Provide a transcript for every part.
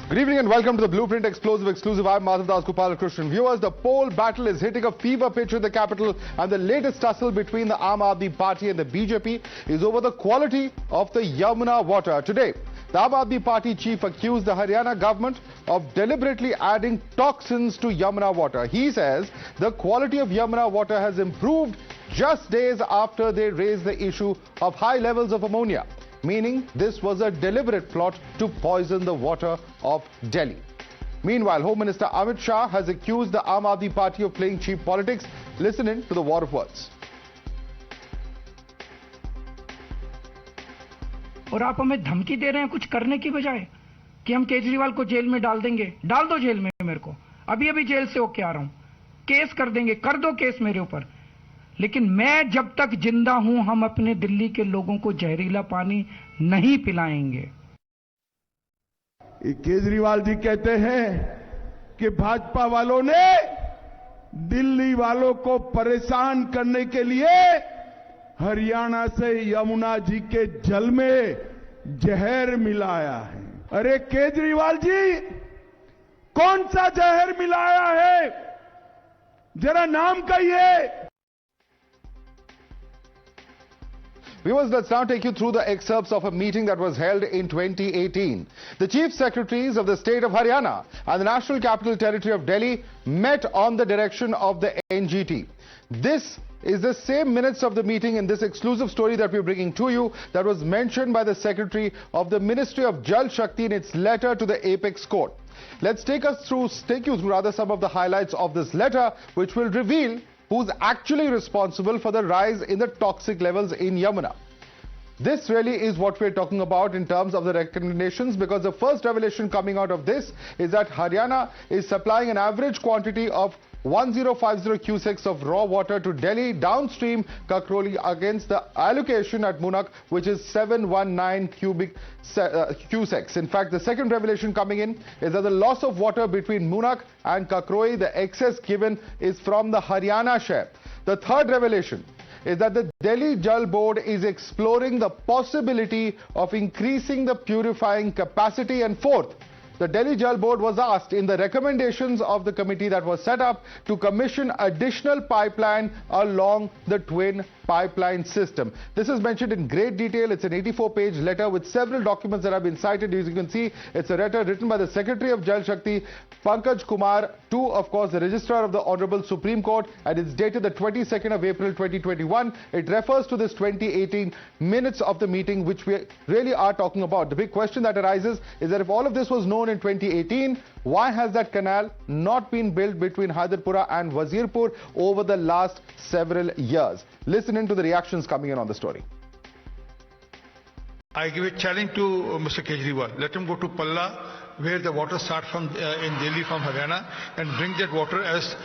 Good evening and welcome to the Blueprint Explosive Exclusive. I'm Madhavdas Krishnan. Viewers, the poll battle is hitting a fever pitch in the capital, and the latest tussle between the AAP party and the BJP is over the quality of the Yamuna water. Today, the AAP party chief accused the Haryana government of deliberately adding toxins to Yamuna water. He says the quality of Yamuna water has improved just days after they raised the issue of high levels of ammonia, meaning this was a deliberate plot to poison the water of Delhi. Meanwhile, Home Minister Amit Shah has accused the AAP party of playing cheap politics. Listen in to the war of words. और आप हमें धमकी दे रहे हैं कुछ करने की बजाय कि हम केजरीवाल को जेल में डाल देंगे। डाल दो जेल में मेरे को, अभी जेल से होके आ रहा हूं, केस कर देंगे, कर दो केस मेरे ऊपर, लेकिन मैं जब तक जिंदा हूं हम अपने दिल्ली के लोगों को जहरीला पानी नहीं पिलाएंगे। केजरीवाल जी कहते हैं कि भाजपा वालों ने दिल्ली वालों को परेशान करने के लिए हरियाणा से यमुना जी के जल में जहर मिलाया है। अरे केजरीवाल जी, कौन सा जहर मिलाया है, जरा नाम कहिए। Viewers, let's now take you through the excerpts of a meeting that was held in 2018. The Chief Secretaries of the state of Haryana and the National Capital Territory of Delhi met on the direction of the NGT. This is the same minutes of the meeting in this exclusive story that we're bringing to you that was mentioned by the Secretary of the Ministry of Jal Shakti in its letter to the Apex Court. Let's take you through some of the highlights of this letter, which will reveal who's actually responsible for the rise in the toxic levels in Yamuna. This really is what we're talking about in terms of the recommendations, because the first revelation coming out of this is that Haryana is supplying an average quantity of 1050 cusecs of raw water to Delhi downstream Kakroli against the allocation at Munak, which is 719 cusecs. In fact, the second revelation coming in is that the loss of water between Munak and Kakroli, the excess given is from the Haryana share. The third revelation is that the Delhi Jal Board is exploring the possibility of increasing the purifying capacity. And fourth, the Delhi Jal Board was asked in the recommendations of the committee that was set up to commission additional pipeline along the twin pipeline system. This is mentioned in great detail. It's an 84-page letter with several documents that have been cited. As you can see, it's a letter written by the Secretary of Jal Shakti, Pankaj Kumar, to, of course, the Registrar of the Honorable Supreme Court, and it's dated the 22nd of April 2021. It refers to this 2018 minutes of the meeting, which we really are talking about. The big question that arises is that if all of this was known in 2018, why has that canal not been built between Hyderpura and Wazirpur over the last several years? Listen in to the reactions coming in on the story. I give a challenge to Mr. Kejriwal. Let him go to Palla, where the water starts from in Delhi from Haryana, and bring that water as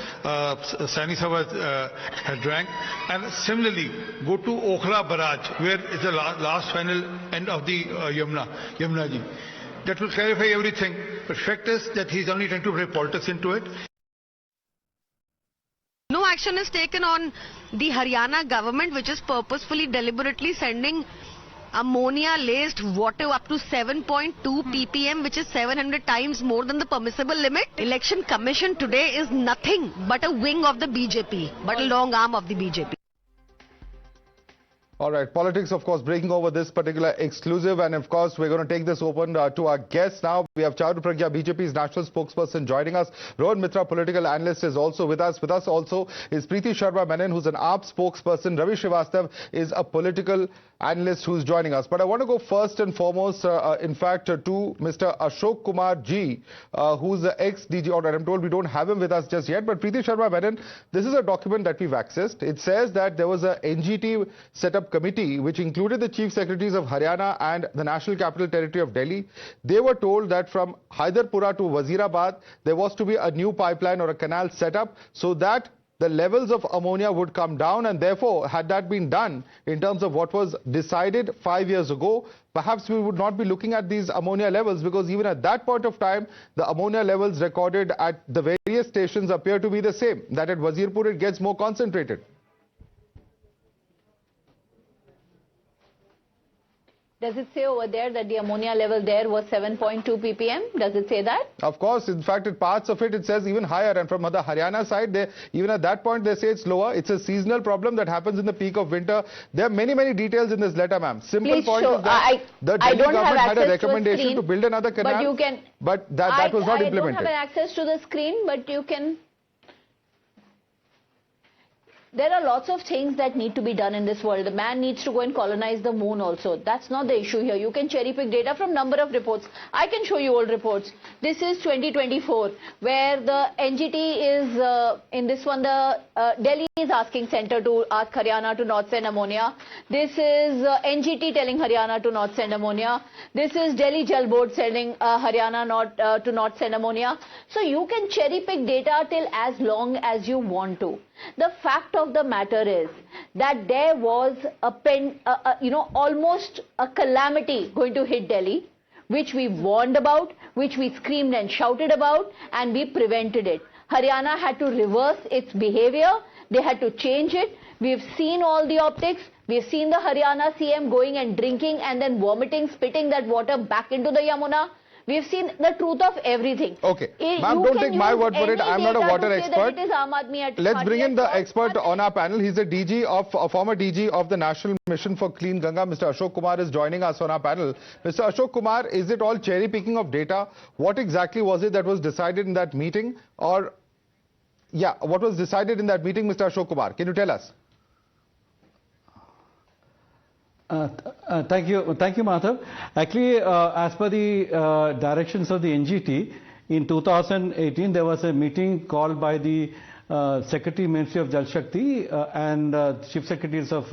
Sani Sabha had drank. And similarly, go to Okhla Barrage, where is the last final end of the Yamuna ji. That will clarify everything. But fact is that he's only trying to bring politics into it. No action is taken on the Haryana government, which is purposefully, deliberately sending ammonia-laced water up to 7.2 ppm, which is 700 times more than the permissible limit. Election Commission today is nothing but a wing of the BJP, but a long arm of the BJP. All right, politics, of course, breaking over this particular exclusive. And of course, we're going to take this open to our guests now. We have Charu Pragya, BJP's national spokesperson, joining us. Rohan Mitra, political analyst, is also with us. With us also is Preeti Sharma Menon, who's an AAP spokesperson. Ravi Srivastav is a political analyst who's joining us. But I want to go first and foremost, in fact, to Mr. Ashok Kumar Ji, who's the ex-DG Audit. I'm told we don't have him with us just yet. But Preeti Sharma Menon, this is a document that we've accessed. It says that there was a NGT set up committee which included the Chief Secretaries of Haryana and the National Capital Territory of Delhi. They were told that from Hyderpura to Wazirabad, there was to be a new pipeline or a canal set up so that the levels of ammonia would come down, and therefore, had that been done in terms of what was decided 5 years ago, perhaps we would not be looking at these ammonia levels, because even at that point of time, the ammonia levels recorded at the various stations appear to be the same, that at Wazirpur it gets more concentrated. Does it say over there that the ammonia level there was 7.2 ppm? Does it say that? Of course, in fact, in parts of it, it says even higher. And from the Haryana side, they even at that point, they say it's lower. It's a seasonal problem that happens in the peak of winter. There are many, many details in this letter, ma'am. Simple point is that the Delhi government had a recommendation to build another canal, but you can. But that was not implemented. I don't have access to the screen, but you can. There are lots of things that need to be done in this world. The man needs to go and colonize the moon also. That's not the issue here. You can cherry pick data from number of reports. I can show you old reports. This is 2024, where the NGT is, in this one, the Delhi is asking centre to ask Haryana to not send ammonia. This is NGT telling Haryana to not send ammonia. This is Delhi Jal Board sending Haryana to not send ammonia. So you can cherry pick data till as long as you want to. The fact of the matter is that there was almost a calamity going to hit Delhi, which we warned about, which we screamed and shouted about, and we prevented it. Haryana had to reverse its behavior. They had to change it. We've seen all the optics. We've seen the Haryana CM going and drinking and then vomiting, spitting that water back into the Yamuna. We've seen the truth of everything. Okay. Ma'am, don't take my word for it. I'm not a water expert. Let's bring in the expert on our panel. He's a former DG of the National Mission for Clean Ganga. Mr. Ashok Kumar is joining us on our panel. Mr. Ashok Kumar, is it all cherry picking of data? What exactly was it that was decided in that meeting? Or, yeah, what was decided in that meeting, Mr. Ashok Kumar? Can you tell us? Thank you, Madhav. Actually, as per the directions of the NGT, in 2018 there was a meeting called by the Secretary Ministry of Jal Shakti and Chief Secretaries of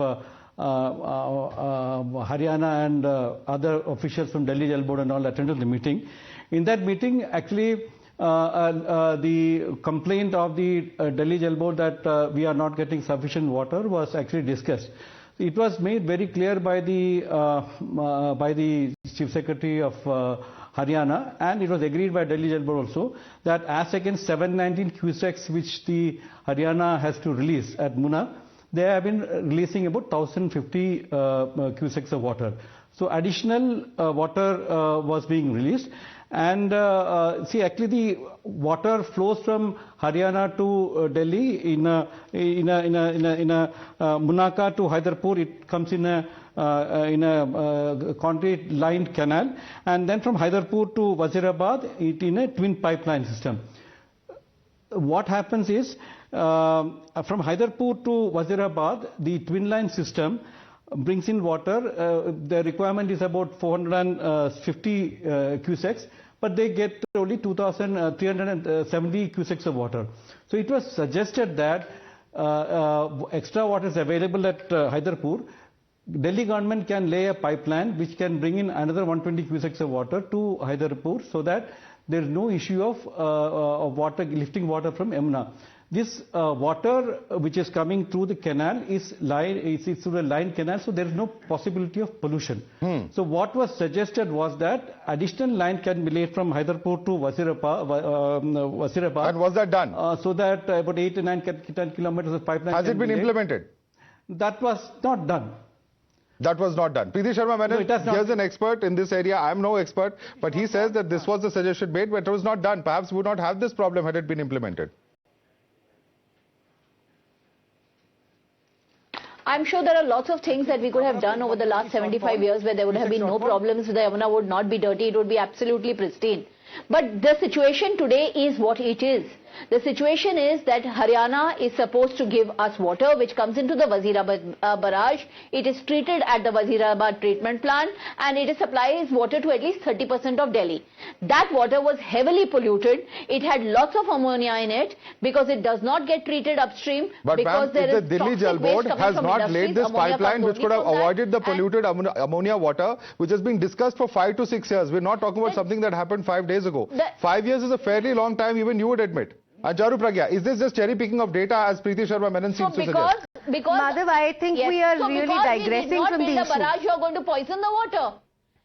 Haryana and other officials from Delhi Jal Board and all attended the meeting. In that meeting, actually, the complaint of the Delhi Jal Board that we are not getting sufficient water was actually discussed. It was made very clear by the Chief Secretary of Haryana, and it was agreed by Delhi Jal Board also, that as against 719 cusecs which the Haryana has to release at Muna, they have been releasing about 1050 cusecs of water. So additional water was being released. And see, actually the water flows from Haryana to Delhi in Munaka to Hyderpur. It comes in a concrete lined canal, and then from Hyderpur to Wazirabad it in a twin pipeline system. What happens is from Hyderpur to Wazirabad, the twin line system brings in water. The requirement is about 450 cusecs, but they get only 2,370 cusecs of water. So it was suggested that extra water is available at Hyderpur. Delhi government can lay a pipeline which can bring in another 120 cusecs of water to Hyderpur, so that there is no issue of water lifting water from Yamuna. This water which is coming through the canal is through a line canal, so there is no possibility of pollution. So what was suggested was that additional line can be laid from Hyderpur to Wazirabad. And was that done? So that about 8 to 10 kilometers of pipeline. Has it been implemented? That was not done. That was not done. Preeti Sharma Menon, here's an expert in this area. I'm no expert, but he says that this was the suggestion made, but it was not done. Perhaps we would not have this problem had it been implemented. I'm sure there are lots of things that we could have done over the last 75 years where there would have been no problems. The Yamuna would not be dirty. It would be absolutely pristine. But the situation today is what it is. The situation is that Haryana is supposed to give us water which comes into the Wazirabad barrage. It is treated at the Wazirabad treatment plant, and it supplies water to at least 30% of Delhi. That water was heavily polluted. It had lots of ammonia in it because it does not get treated upstream. But because if the Delhi Jal Board has not laid this pipeline which could have avoided the polluted ammonia water, which has been discussed for 5 to 6 years. We're not talking about something that happened 5 days ago. 5 years is a fairly long time, even you would admit. Charu Pragya, is this just cherry picking of data as Preeti Sharma Menon seems to suggest? Madhav, I think we are really digressing from the issue. Barrage, you are going to poison the water.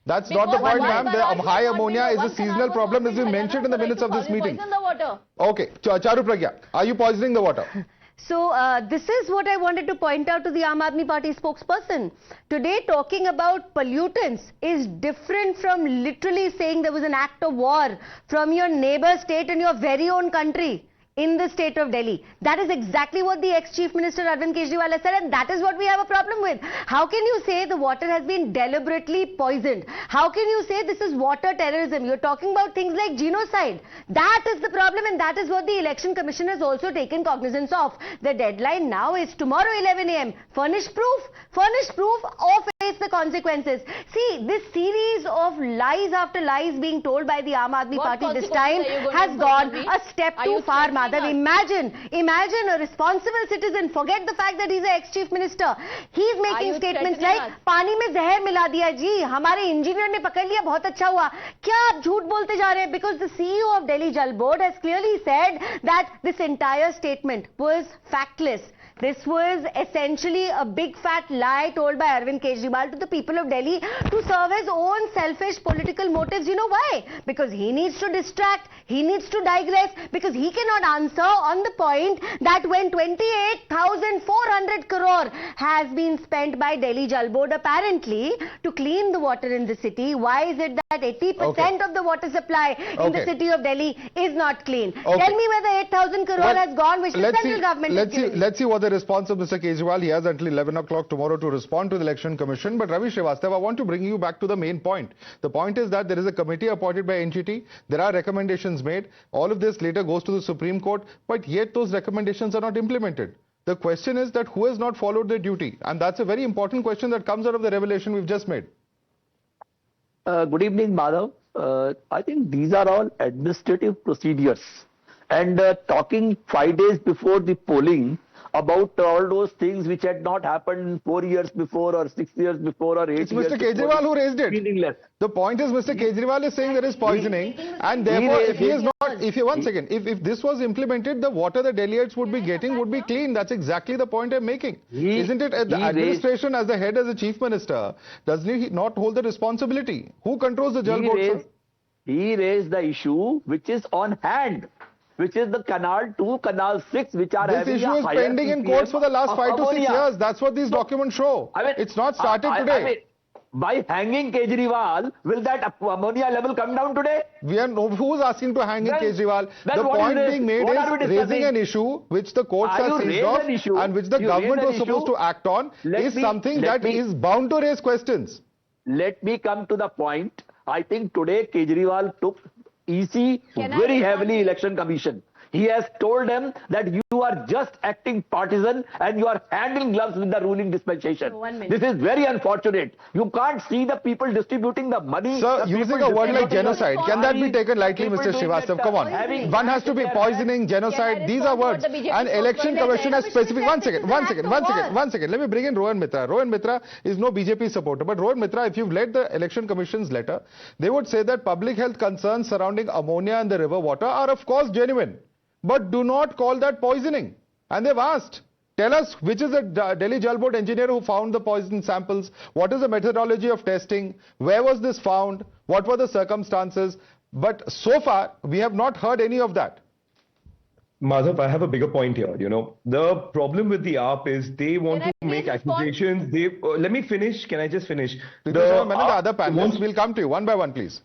That's not the point, ma'am. The high ammonia is a seasonal problem, as you mentioned in the minutes of this meeting. Poison the water. Okay, Charu Pragya, are you poisoning the water? So this is what I wanted to point out to the Aam Aadmi Party spokesperson. Today talking about pollutants is different from literally saying there was an act of war from your neighbor state and your very own country in the state of Delhi. That is exactly what the ex-Chief Minister Arvind Kejriwal has said, and that is what we have a problem with. How can you say the water has been deliberately poisoned? How can you say this is water terrorism? You're talking about things like genocide. That is the problem, and that is what the Election Commission has also taken cognizance of. The deadline now is tomorrow 11 a.m. Furnish proof or face the consequences. See, this series of lies after lies being told by the Aam Aadmi Party this time has gone a step too far, Madhav. Imagine a responsible citizen, forget the fact that he's an ex-chief minister. He's making statements like, पानी में जहर मिला दिया जी, हमारे engineer ने पकड़ लिया, बहुत अच्छा हुआ. क्या आप झूठ बोलते जा रहे हैं? Because the CEO of Delhi Jal Board has clearly said that this entire statement was factless. This was essentially a big fat lie told by Arvind Kejriwal to the people of Delhi to serve his own selfish political motives. You know why? Because he needs to distract, he needs to digress, because he cannot answer on the point that when 28,400 crore has been spent by Delhi Jal Board apparently to clean the water in the city, why is it that 80% of the water supply in the city of Delhi is not clean? Tell me where the 8,000 crore has gone, which the central government is giving. Let's see what the response of Mr. Kejriwal. He has until 11 o'clock tomorrow to respond to the Election Commission. But Ravi Srivastava, I want to bring you back to the main point. The point is that there is a committee appointed by NGT. There are recommendations made. All of this later goes to the Supreme Court. But yet those recommendations are not implemented. The question is that who has not followed their duty? And that's a very important question that comes out of the revelation we've just made. Good evening, Madhav. I think these are all administrative procedures. And talking 5 days before the polling about all those things which had not happened 4 years before or 6 years before or 8 years before. It's Mr. Kejriwal who raised it. Meaningless. The point is Mr. Kejriwal is saying there is poisoning and therefore if he is not, if this was implemented, the water the Delhiites would be getting would be clean. That's exactly the point I'm making. Isn't it the administration as the head, as the chief minister, doesn't he not hold the responsibility? Who controls the Jal Board? He raised the issue which is on hand, which is the Canal 2, Canal 6, which are having this issue is pending in courts for the last 5 to 6 years. That's what these documents show. I mean, it's not started today. By hanging Kejriwal, will that ammonia level come down today? Who's asking to hang Kejriwal? The point being made is raising an issue which the courts have seized off and which the government was supposed to act on is something that is bound to raise questions. Let me come to the point. I think today Kejriwal took EC very heavily Election Commission. He has told them that you are just acting partisan and you are hand in gloves with the ruling dispensation. This is very unfortunate. You can't see the people distributing the money. Sir, using a word like genocide, can that be taken lightly, Mr. Srivastava? Come on. One has to be poisoning, genocide. These are words. And Election Commission has specific... One second. Let me bring in Rohan Mitra. Rohan Mitra is no BJP supporter. But Rohan Mitra, if you've read the Election Commission's letter, they would say that public health concerns surrounding ammonia and the river water are of course genuine. But do not call that poisoning. And they've asked, tell us which is the Delhi Jal Board engineer who found the poison samples, what is the methodology of testing, where was this found, what were the circumstances. But so far, we have not heard any of that. Madhav, I have a bigger point here. You know, the problem with the AAP is they want to make accusations. Let me finish. Can I just finish? The other panelists will come to you one by one, please.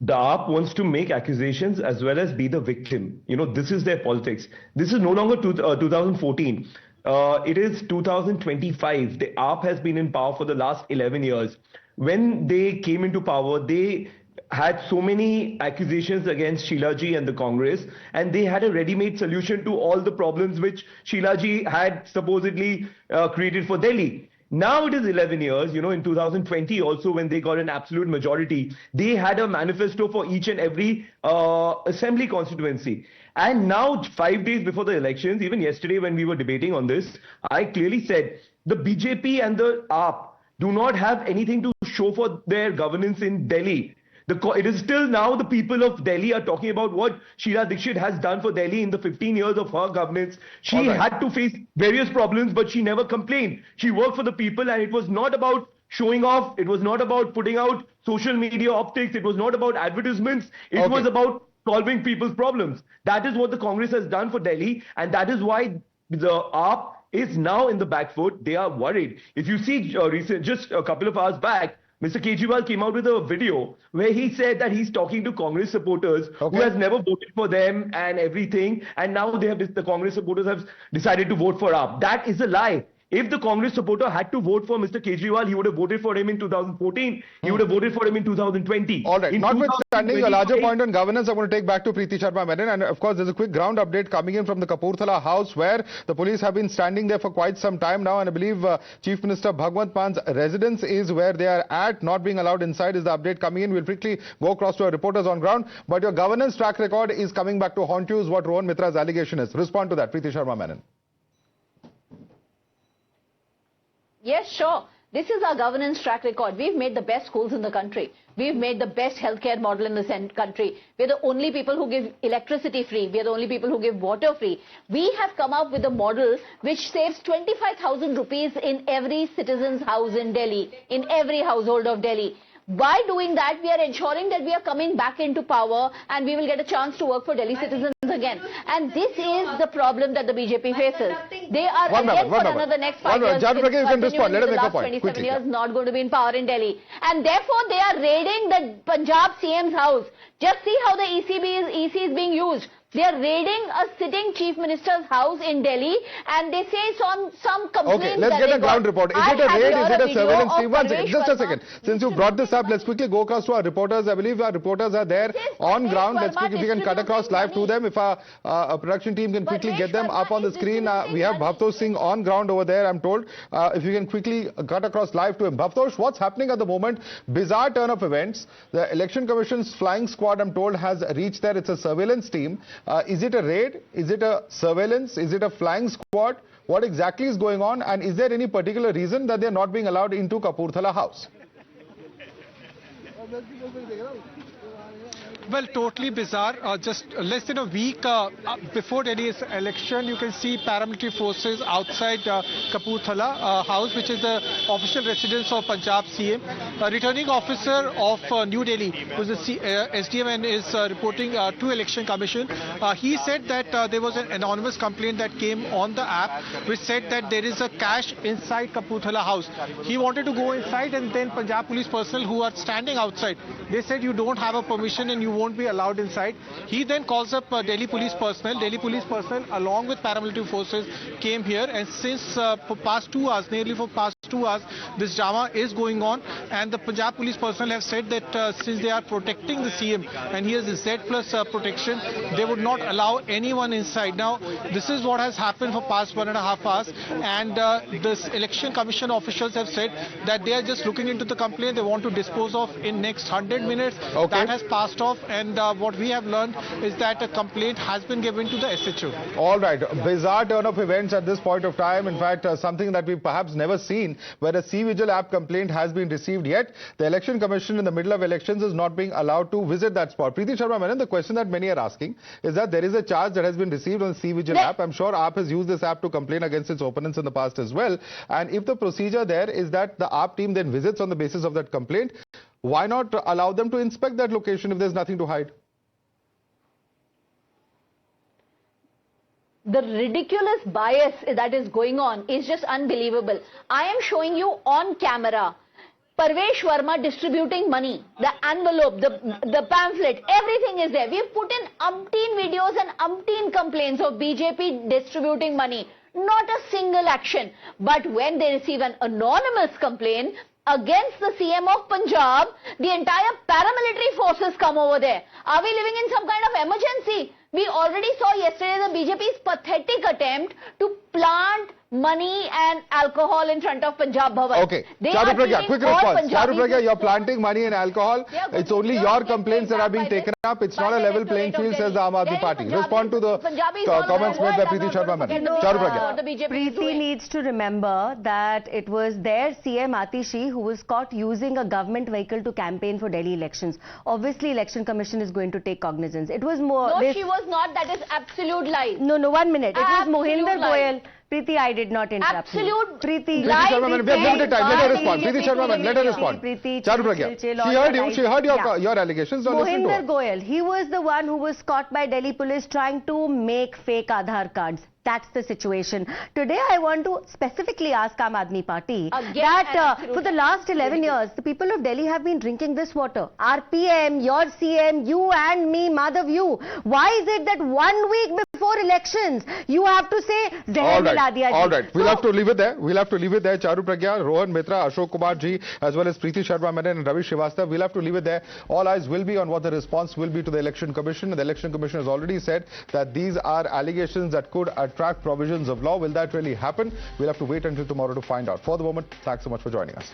The AAP wants to make accusations as well as be the victim. You know, this is their politics. This is no longer 2014. It is 2025. The AAP has been in power for the last 11 years. When they came into power, they had so many accusations against Sheila Ji and the Congress, and they had a ready-made solution to all the problems which Sheila Ji had supposedly created for Delhi. Now it is 11 years, you know, in 2020 also when they got an absolute majority, they had a manifesto for each and every assembly constituency. And now 5 days before the elections, even yesterday when we were debating on this, I clearly said the BJP and the AAP do not have anything to show for their governance in Delhi. It is still now the people of Delhi are talking about what Sheila Dikshit has done for Delhi in the 15 years of her governance. She had to face various problems, but she never complained. She worked for the people, and it was not about showing off. It was not about putting out social media optics. It was not about advertisements. It was about solving people's problems. That is what the Congress has done for Delhi, and that is why the AAP is now in the back foot. They are worried. If you see just a couple of hours back, Mr. Kejriwal came out with a video where he said that he's talking to Congress supporters who has never voted for them and everything, and now the Congress supporters have decided to vote for AAP. That is a lie. If the Congress supporter had to vote for Mr. Kejriwal, he would have voted for him in 2014. He would have voted for him in 2020. All right. Notwithstanding a larger point on governance, I want to take back to Preeti Sharma Menon. And of course, there's a quick ground update coming in from the Kapurthala house where the police have been standing there for quite some time now. And I believe Chief Minister Bhagwant Man's residence is where they are at, not being allowed inside is the update coming in. We'll quickly go across to our reporters on ground. But your governance track record is coming back to haunt you is what Rohan Mitra's allegation is. Respond to that, Preeti Sharma Menon. Yes, sure. This is our governance track record. We've made the best schools in the country. We've made the best healthcare model in the country. We're the only people who give electricity free. We're the only people who give water free. We have come up with a model which saves 25,000 rupees in every citizen's house in Delhi, in every household of Delhi. By doing that, we are ensuring that we are coming back into power and we will get a chance to work for Delhi citizens again. And this is the problem that the BJP faces. They are again for another next 5 years. You can respond. Let him make a point. 27 years not going to be in power in Delhi. And therefore, they are raiding the Punjab CM's house. Just see how the EC is being used. They are raiding a sitting Chief Minister's house in Delhi and they say it's on some complaint. Okay, let's get a ground report. Is it a raid? Is it a surveillance team? One second, just a second. Since you brought this up, let's quickly go across to our reporters. I believe our reporters are there on ground. Let's quickly, if we can cut across live to them. If our production team can quickly get them up on the screen. We have Bhavtosh Singh on ground over there, I'm told. If you can quickly cut across live to him. Bhavtosh, what's happening at the moment? Bizarre turn of events. The Election Commission's flying squad, I'm told, has reached there. It's a surveillance team. Is it a raid? Is it a surveillance? Is it a flying squad? What exactly is going on? And is there any particular reason that they are not being allowed into Kapurthala house? Well, totally bizarre. Just less than a week before Delhi's election, you can see paramilitary forces outside Kapurthala House, which is the official residence of Punjab CM. A returning officer of New Delhi, who's the SDM and is reporting to Election Commission. He said that there was an anonymous complaint that came on the app, which said that there is a cache inside Kapurthala House. He wanted to go inside, and then Punjab police personnel who are standing outside, they said you don't have a permission and you won't be allowed inside. He then calls up Delhi police personnel. Delhi police personnel along with paramilitary forces came here, and since for past 2 hours, nearly for past 2 hours, this drama is going on, and the Punjab police personnel have said that since they are protecting the CM and he has the Z plus protection, they would not allow anyone inside. Now, this is what has happened for past 1.5 hours, and this Election Commission officials have said that they are just looking into the complaint. They want to dispose of in next 100 minutes. Okay. That has passed off, and what we have learned is that a complaint has been given to the SHO. All right. Bizarre turn of events at this point of time. In fact, something that we've perhaps never seen, where a C-Vigil app complaint has been received yet. The Election Commission in the middle of elections is not being allowed to visit that spot. Preeti Sharma Menon, the question that many are asking is that there is a charge that has been received on the C-Vigil app. I'm sure AAP has used this app to complain against its opponents in the past as well. And if the procedure there is that the AAP team then visits on the basis of that complaint, why not allow them to inspect that location if there's nothing to hide? The ridiculous bias that is going on is just unbelievable. I am showing you on camera Parvesh Verma distributing money, the envelope, the pamphlet, everything is there. We've put in umpteen videos and umpteen complaints of BJP distributing money. Not a single action. But when they receive an anonymous complaint against the CM of Punjab, the entire paramilitary forces come over there. Are we living in some kind of emergency? We already saw yesterday the BJP's pathetic attempt to plant money and alcohol in front of Punjab Bhavan. Okay. Charu Pragya, quick response. Charu Pragya, you're planting money and alcohol. Yeah, it's only your complaints that are being taken up. It's not a level playing field, says the Aam Aadmi Party. Respond to the comments made by Preeti Sharma Menon. Charu Pragya. Preeti needs to remember that it was their CM Atishi who was caught using a government vehicle to campaign for Delhi elections. Obviously, Election Commission is going to take cognizance. It was more... No, she was not. That is absolute lie. No, 1 minute. It was Mohinder Goyal. Preeti, I did not interrupt you. Absolute Preeti, Preeti Sharma, madam, we have limited time. Let her respond. Preeti Sharma, madam, let her respond. Preeti, Charu Pragya, chill, she heard you. She heard Yeah. your allegations. Now listen to her. Mohinder Goyal, he was the one who was caught by Delhi police trying to make fake Aadhaar cards. That's the situation. Today, I want to specifically ask Aam Aadmi Party that for the last 11 years, the people of Delhi have been drinking this water. Our PM, your CM, you and me, Madhav, you. Why is it that 1 week before elections, you have to say, Zehar mila diya ji? All right. We'll have to leave it there. We'll have to leave it there. Charu Pragya, Rohan Mitra, Ashok Kumar ji, as well as Preeti Sharma Menon and Ravi Srivastava. We'll have to leave it there. All eyes will be on what the response will be to the Election Commission. The Election Commission has already said that these are allegations that could attract provisions of law. Will that really happen? We'll have to wait until tomorrow to find out. For the moment, thanks so much for joining us.